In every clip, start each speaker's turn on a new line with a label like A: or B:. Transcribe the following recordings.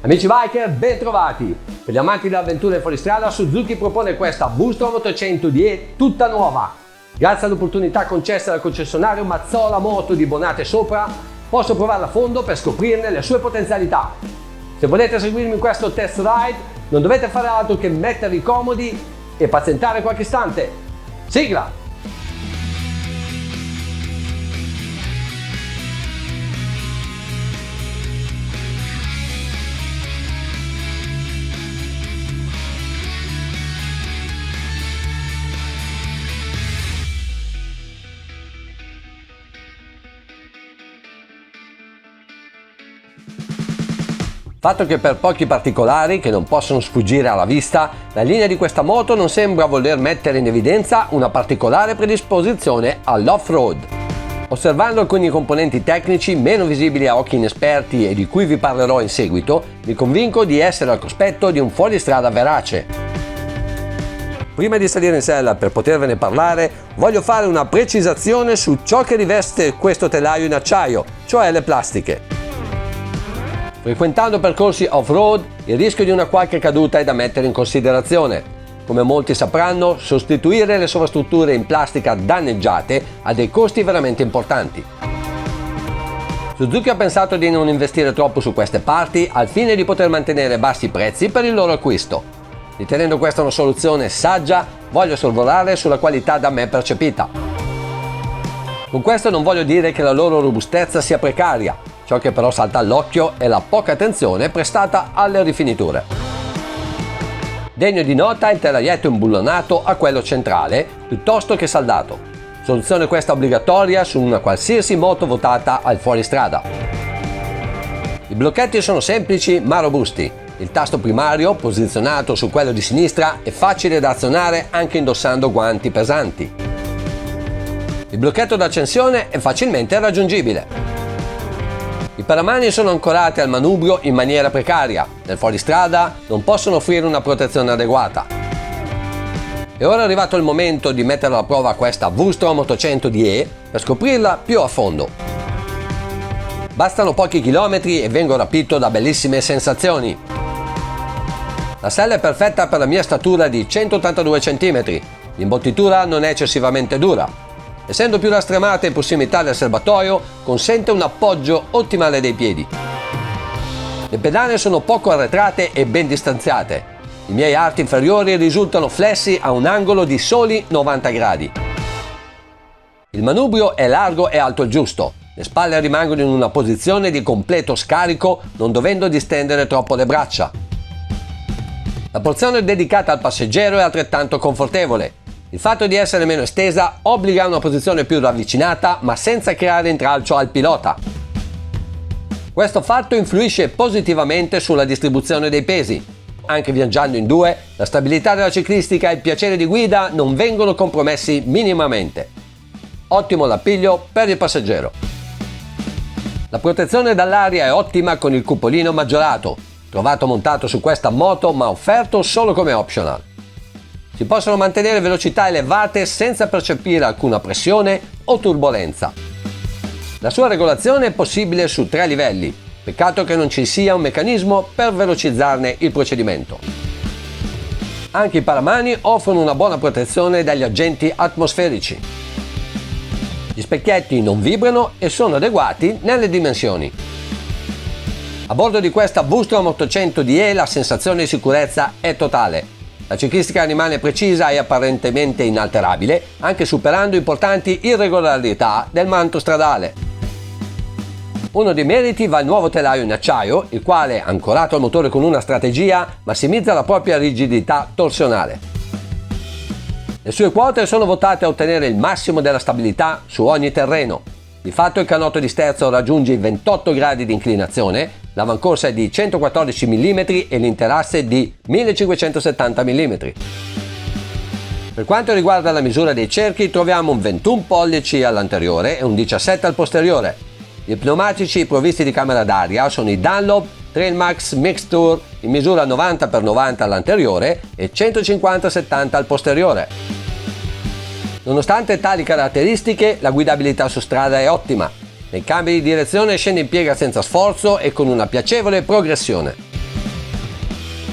A: Amici biker, ben trovati! Per gli amanti dell'avventura in fuoristrada, Suzuki propone questa V-Strom 800DE tutta nuova. Grazie all'opportunità concessa dal concessionario Mazzola Moto di Bonate Sopra, posso provarla a fondo per scoprirne le sue potenzialità. Se volete seguirmi in questo test ride, non dovete fare altro che mettervi comodi e pazientare qualche istante. Sigla! Fatto che per pochi particolari che non possono sfuggire alla vista, la linea di questa moto non sembra voler mettere in evidenza una particolare predisposizione all'off-road. Osservando alcuni componenti tecnici meno visibili a occhi inesperti e di cui vi parlerò in seguito, mi convinco di essere al cospetto di un fuoristrada verace. Prima di salire in sella per potervene parlare, voglio fare una precisazione su ciò che riveste questo telaio in acciaio, cioè le plastiche. Frequentando percorsi off-road, il rischio di una qualche caduta è da mettere in considerazione. Come molti sapranno, sostituire le sovrastrutture in plastica danneggiate ha dei costi veramente importanti. Suzuki ha pensato di non investire troppo su queste parti al fine di poter mantenere bassi prezzi per il loro acquisto. Ritenendo questa una soluzione saggia, voglio sorvolare sulla qualità da me percepita. Con questo non voglio dire che la loro robustezza sia precaria. Ciò che però salta all'occhio è la poca attenzione prestata alle rifiniture. Degno di nota il telaietto imbullonato a quello centrale, piuttosto che saldato. Soluzione questa obbligatoria su una qualsiasi moto votata al fuoristrada. I blocchetti sono semplici ma robusti. Il tasto primario, posizionato su quello di sinistra, è facile da azionare anche indossando guanti pesanti. Il blocchetto d'accensione è facilmente raggiungibile. I paramani sono ancorati al manubrio in maniera precaria, nel fuoristrada non possono offrire una protezione adeguata. E ora è arrivato il momento di mettere alla prova questa V-Strom 800DE per scoprirla più a fondo. Bastano pochi chilometri e vengo rapito da bellissime sensazioni. La sella è perfetta per la mia statura di 182 cm, l'imbottitura non è eccessivamente dura. Essendo più rastremata in prossimità del serbatoio, consente un appoggio ottimale dei piedi. Le pedane sono poco arretrate e ben distanziate. I miei arti inferiori risultano flessi a un angolo di soli 90 gradi. Il manubrio è largo e alto il giusto. Le spalle rimangono in una posizione di completo scarico, non dovendo distendere troppo le braccia. La porzione dedicata al passeggero è altrettanto confortevole. Il fatto di essere meno estesa obbliga a una posizione più ravvicinata ma senza creare intralcio al pilota. Questo fatto influisce positivamente sulla distribuzione dei pesi. Anche viaggiando in due, la stabilità della ciclistica e il piacere di guida non vengono compromessi minimamente. Ottimo l'appiglio per il passeggero. La protezione dall'aria è ottima con il cupolino maggiorato, trovato montato su questa moto ma offerto solo come optional. Si possono mantenere velocità elevate senza percepire alcuna pressione o turbolenza. La sua regolazione è possibile su 3 livelli, peccato che non ci sia un meccanismo per velocizzarne il procedimento. Anche i paramani offrono una buona protezione dagli agenti atmosferici. Gli specchietti non vibrano e sono adeguati nelle dimensioni. A bordo di questa V-Strom 800DE la sensazione di sicurezza è totale. La ciclistica rimane precisa e apparentemente inalterabile, anche superando importanti irregolarità del manto stradale. Uno dei meriti va al nuovo telaio in acciaio, il quale, ancorato al motore con una strategia, massimizza la propria rigidità torsionale. Le sue quote sono votate a ottenere il massimo della stabilità su ogni terreno. Di fatto il canotto di sterzo raggiunge i 28 gradi di inclinazione, l'avancorsa è di 114 mm e l'interasse di 1570 mm. Per quanto riguarda la misura dei cerchi, troviamo un 21 pollici all'anteriore e un 17 al posteriore. I pneumatici provvisti di camera d'aria sono i Dunlop Trailmax Mixture in misura 90x90 all'anteriore e 150x70 al posteriore. Nonostante tali caratteristiche, la guidabilità su strada è ottima. Nei cambi di direzione scende in piega senza sforzo e con una piacevole progressione.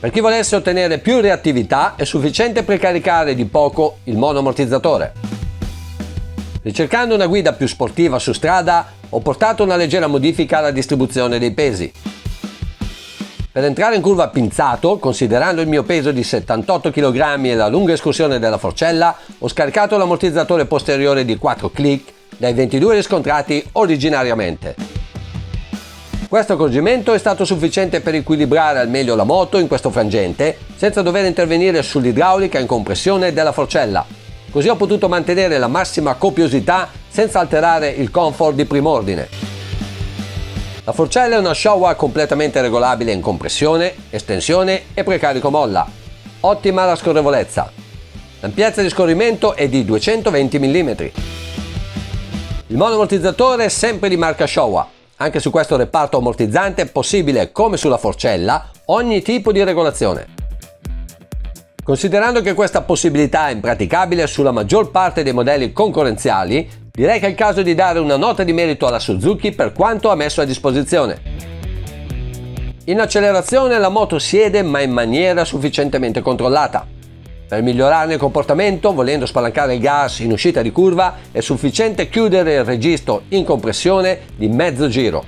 A: Per chi volesse ottenere più reattività è sufficiente precaricare di poco il monoammortizzatore. Ricercando una guida più sportiva su strada, ho portato una leggera modifica alla distribuzione dei pesi. Per entrare in curva pinzato, considerando il mio peso di 78 kg e la lunga escursione della forcella, ho scaricato l'ammortizzatore posteriore di 4 click dai 22 riscontrati originariamente. Questo accorgimento è stato sufficiente per equilibrare al meglio la moto in questo frangente, senza dover intervenire sull'idraulica in compressione della forcella. Così ho potuto mantenere la massima copiosità senza alterare il comfort di prim'ordine. La forcella è una Showa completamente regolabile in compressione, estensione e precarico molla. Ottima la scorrevolezza. L'ampiezza di scorrimento è di 220 mm. Il monoammortizzatore è sempre di marca Showa. Anche su questo reparto ammortizzante è possibile, come sulla forcella, ogni tipo di regolazione. Considerando che questa possibilità è impraticabile sulla maggior parte dei modelli concorrenziali, direi che è il caso di dare una nota di merito alla Suzuki per quanto ha messo a disposizione. In accelerazione la moto siede ma in maniera sufficientemente controllata. Per migliorarne il comportamento, volendo spalancare il gas in uscita di curva, è sufficiente chiudere il registro in compressione di mezzo giro.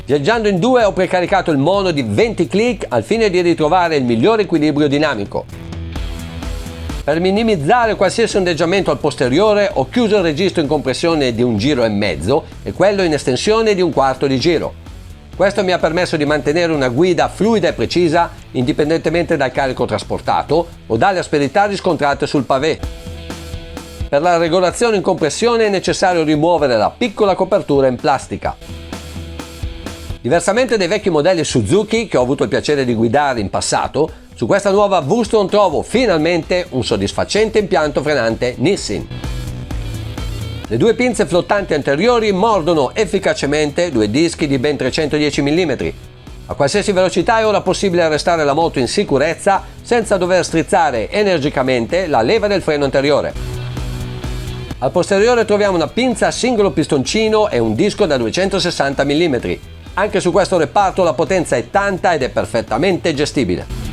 A: Viaggiando in due ho precaricato il mono di 20 click al fine di ritrovare il migliore equilibrio dinamico. Per minimizzare qualsiasi ondeggiamento al posteriore ho chiuso il registro in compressione di 1,5 giri e quello in estensione di 1/4 di giro. Questo mi ha permesso di mantenere una guida fluida e precisa indipendentemente dal carico trasportato o dalle asperità riscontrate sul pavé. Per la regolazione in compressione è necessario rimuovere la piccola copertura in plastica. Diversamente dai vecchi modelli Suzuki che ho avuto il piacere di guidare in passato, su questa nuova V-Stone trovo finalmente un soddisfacente impianto frenante Nissin. Le due pinze flottanti anteriori mordono efficacemente due dischi di ben 310 mm. A qualsiasi velocità è ora possibile arrestare la moto in sicurezza senza dover strizzare energicamente la leva del freno anteriore. Al posteriore troviamo una pinza a singolo pistoncino e un disco da 260 mm. Anche su questo reparto la potenza è tanta ed è perfettamente gestibile.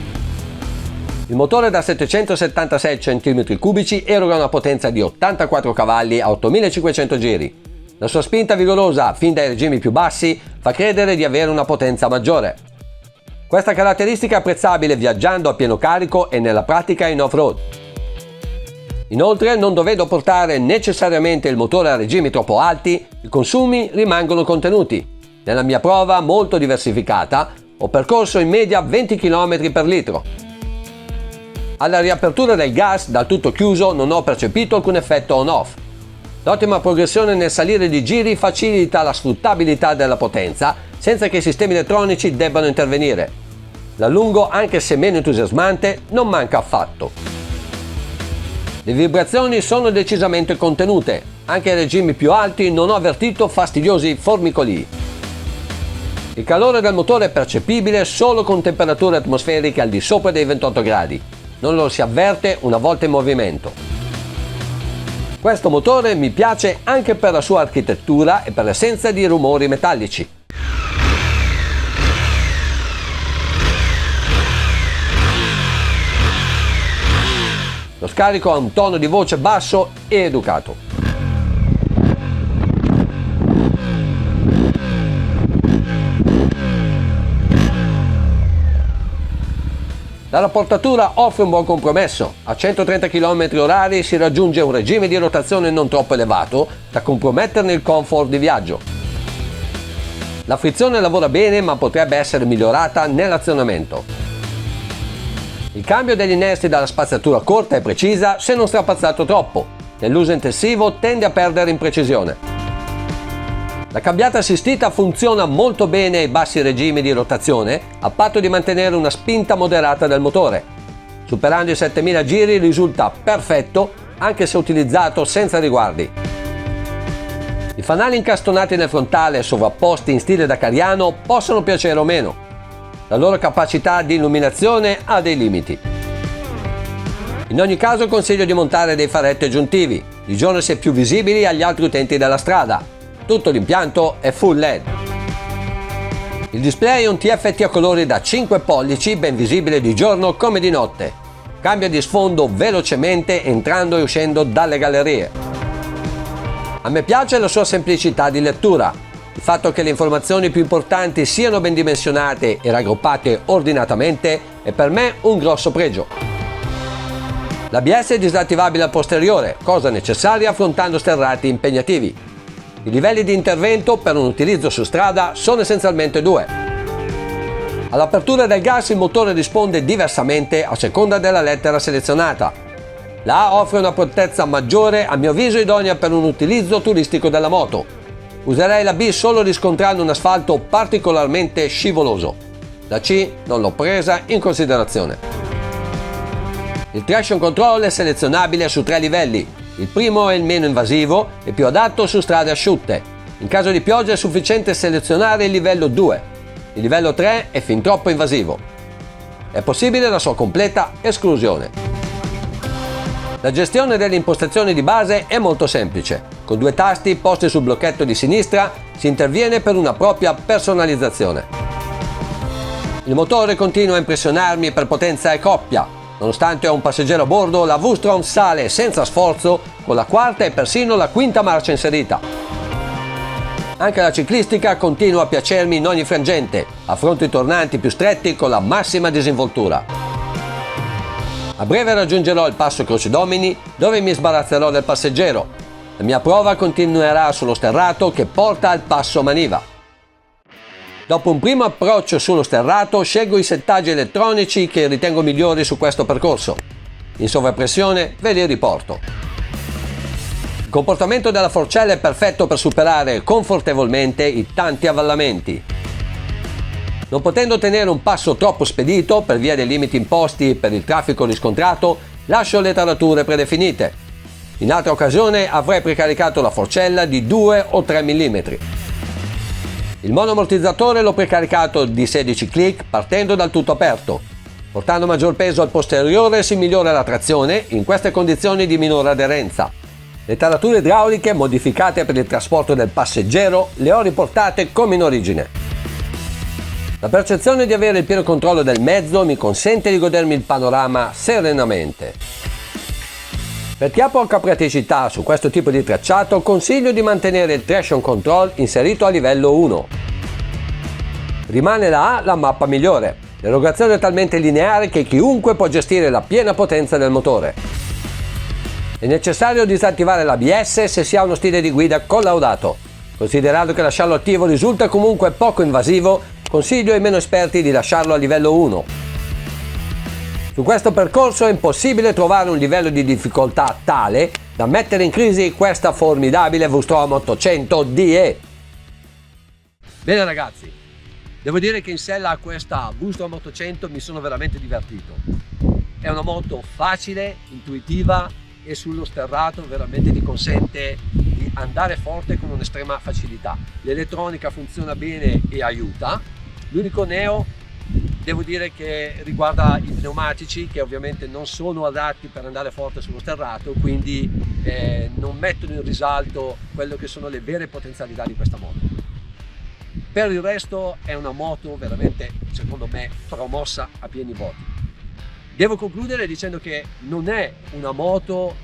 A: Il motore da 776 cm3 eroga una potenza di 84 cavalli a 8500 giri. La sua spinta vigorosa, fin dai regimi più bassi, fa credere di avere una potenza maggiore. Questa caratteristica è apprezzabile viaggiando a pieno carico e nella pratica in off-road. Inoltre, non dovendo portare necessariamente il motore a regimi troppo alti, i consumi rimangono contenuti. Nella mia prova, molto diversificata, ho percorso in media 20 km per litro. Alla riapertura del gas, dal tutto chiuso, non ho percepito alcun effetto on-off. L'ottima progressione nel salire di giri facilita la sfruttabilità della potenza, senza che i sistemi elettronici debbano intervenire. L'allungo, anche se meno entusiasmante, non manca affatto. Le vibrazioni sono decisamente contenute. Anche ai regimi più alti non ho avvertito fastidiosi formicolii. Il calore del motore è percepibile solo con temperature atmosferiche al di sopra dei 28 gradi. Non lo si avverte una volta in movimento. Questo motore mi piace anche per la sua architettura e per l'assenza di rumori metallici. Lo scarico ha un tono di voce basso e educato. La rapportatura offre un buon compromesso. A 130 km/h si raggiunge un regime di rotazione non troppo elevato da comprometterne il comfort di viaggio. La frizione lavora bene ma potrebbe essere migliorata nell'azionamento. Il cambio degli innesti dalla spazzatura corta e precisa se non strapazzato troppo. Nell'uso intensivo tende a perdere in precisione. La cambiata assistita funziona molto bene ai bassi regimi di rotazione, a patto di mantenere una spinta moderata del motore. Superando i 7000 giri risulta perfetto, anche se utilizzato senza riguardi. I fanali incastonati nel frontale e sovrapposti in stile dakariano possono piacere o meno. La loro capacità di illuminazione ha dei limiti. In ogni caso consiglio di montare dei faretti aggiuntivi, di giorno si è più visibili agli altri utenti della strada. Tutto l'impianto è full LED. Il display è un TFT a colori da 5 pollici, ben visibile di giorno come di notte. Cambia di sfondo velocemente entrando e uscendo dalle gallerie. A me piace la sua semplicità di lettura. Il fatto che le informazioni più importanti siano ben dimensionate e raggruppate ordinatamente è per me un grosso pregio. L'ABS è disattivabile al posteriore, cosa necessaria affrontando sterrati impegnativi. I livelli di intervento per un utilizzo su strada sono essenzialmente due. All'apertura del gas il motore risponde diversamente a seconda della lettera selezionata. La A offre una prontezza maggiore, a mio avviso idonea per un utilizzo turistico della moto. Userei la B solo riscontrando un asfalto particolarmente scivoloso. La C non l'ho presa in considerazione. Il traction control è selezionabile su 3 livelli. Il primo è il meno invasivo e più adatto su strade asciutte. In caso di pioggia è sufficiente selezionare il livello 2. Il livello 3 è fin troppo invasivo. È possibile la sua completa esclusione. La gestione delle impostazioni di base è molto semplice. Con 2 tasti posti sul blocchetto di sinistra si interviene per una propria personalizzazione. Il motore continua a impressionarmi per potenza e coppia. Nonostante ho un passeggero a bordo, la V-Strom sale senza sforzo con la quarta e persino la quinta marcia inserita. Anche la ciclistica continua a piacermi in ogni frangente, affronto i tornanti più stretti con la massima disinvoltura. A breve raggiungerò il passo Croce Domini, dove mi sbarazzerò del passeggero. La mia prova continuerà sullo sterrato che porta al passo Maniva. Dopo un primo approccio sullo sterrato, scelgo i settaggi elettronici che ritengo migliori su questo percorso. In sovrappressione ve li riporto. Il comportamento della forcella è perfetto per superare confortevolmente i tanti avvallamenti. Non potendo tenere un passo troppo spedito per via dei limiti imposti per il traffico riscontrato, lascio le tarature predefinite. In altra occasione avrei precaricato la forcella di 2 o 3 mm. Il monoammortizzatore l'ho precaricato di 16 click partendo dal tutto aperto. Portando maggior peso al posteriore si migliora la trazione in queste condizioni di minore aderenza. Le tarature idrauliche modificate per il trasporto del passeggero le ho riportate come in origine. La percezione di avere il pieno controllo del mezzo mi consente di godermi il panorama serenamente. Per chi ha poca praticità su questo tipo di tracciato, consiglio di mantenere il traction control inserito a livello 1. Rimane la A la mappa migliore. L'erogazione è talmente lineare che chiunque può gestire la piena potenza del motore. È necessario disattivare l'ABS se si ha uno stile di guida collaudato. Considerando che lasciarlo attivo risulta comunque poco invasivo, consiglio ai meno esperti di lasciarlo a livello 1. Su questo percorso è impossibile trovare un livello di difficoltà tale da mettere in crisi questa formidabile V-Strom 800 DE. Bene ragazzi, devo dire che in sella a questa V-Strom 800 mi sono veramente divertito. È una moto facile, intuitiva e sullo sterrato veramente ti consente di andare forte con un'estrema facilità. L'elettronica funziona bene e aiuta. L'unico neo devo dire che riguarda i pneumatici, che ovviamente non sono adatti per andare forte sullo sterrato, quindi non mettono in risalto quello che sono le vere potenzialità di questa moto. Per il resto è una moto veramente, secondo me, promossa a pieni voti. Devo concludere dicendo che non è una moto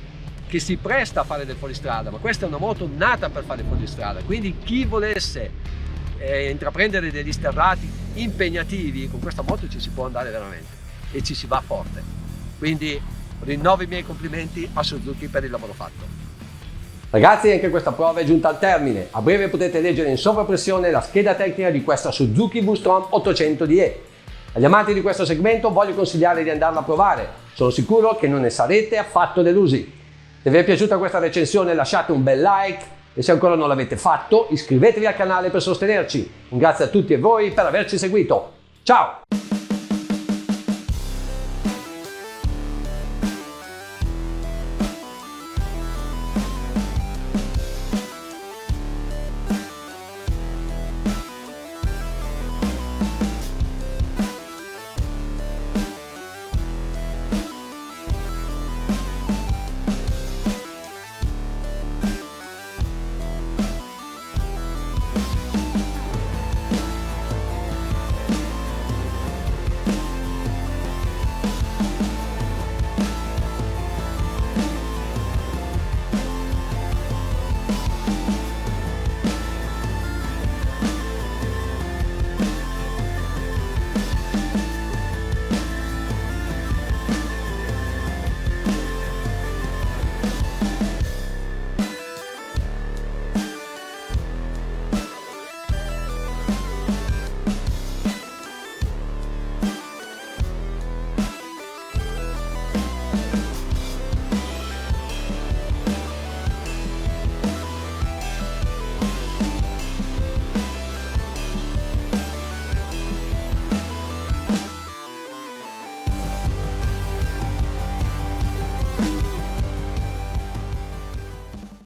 A: che si presta a fare del fuoristrada, ma questa è una moto nata per fare fuoristrada, quindi chi volesse intraprendere degli sterrati impegnativi con questa moto ci si può andare veramente e ci si va forte. Quindi rinnovo i miei complimenti a Suzuki per il lavoro fatto. Ragazzi, anche questa prova è giunta al termine. A breve potete leggere in sovrappressione la scheda tecnica di questa Suzuki V-Strom 800 DE. Agli amanti di questo segmento voglio consigliare di andarla a provare. Sono sicuro che non ne sarete affatto delusi. Se vi è piaciuta questa recensione lasciate un bel like e se ancora non l'avete fatto iscrivetevi al canale per sostenerci. Un grazie a tutti e voi per averci seguito. Ciao!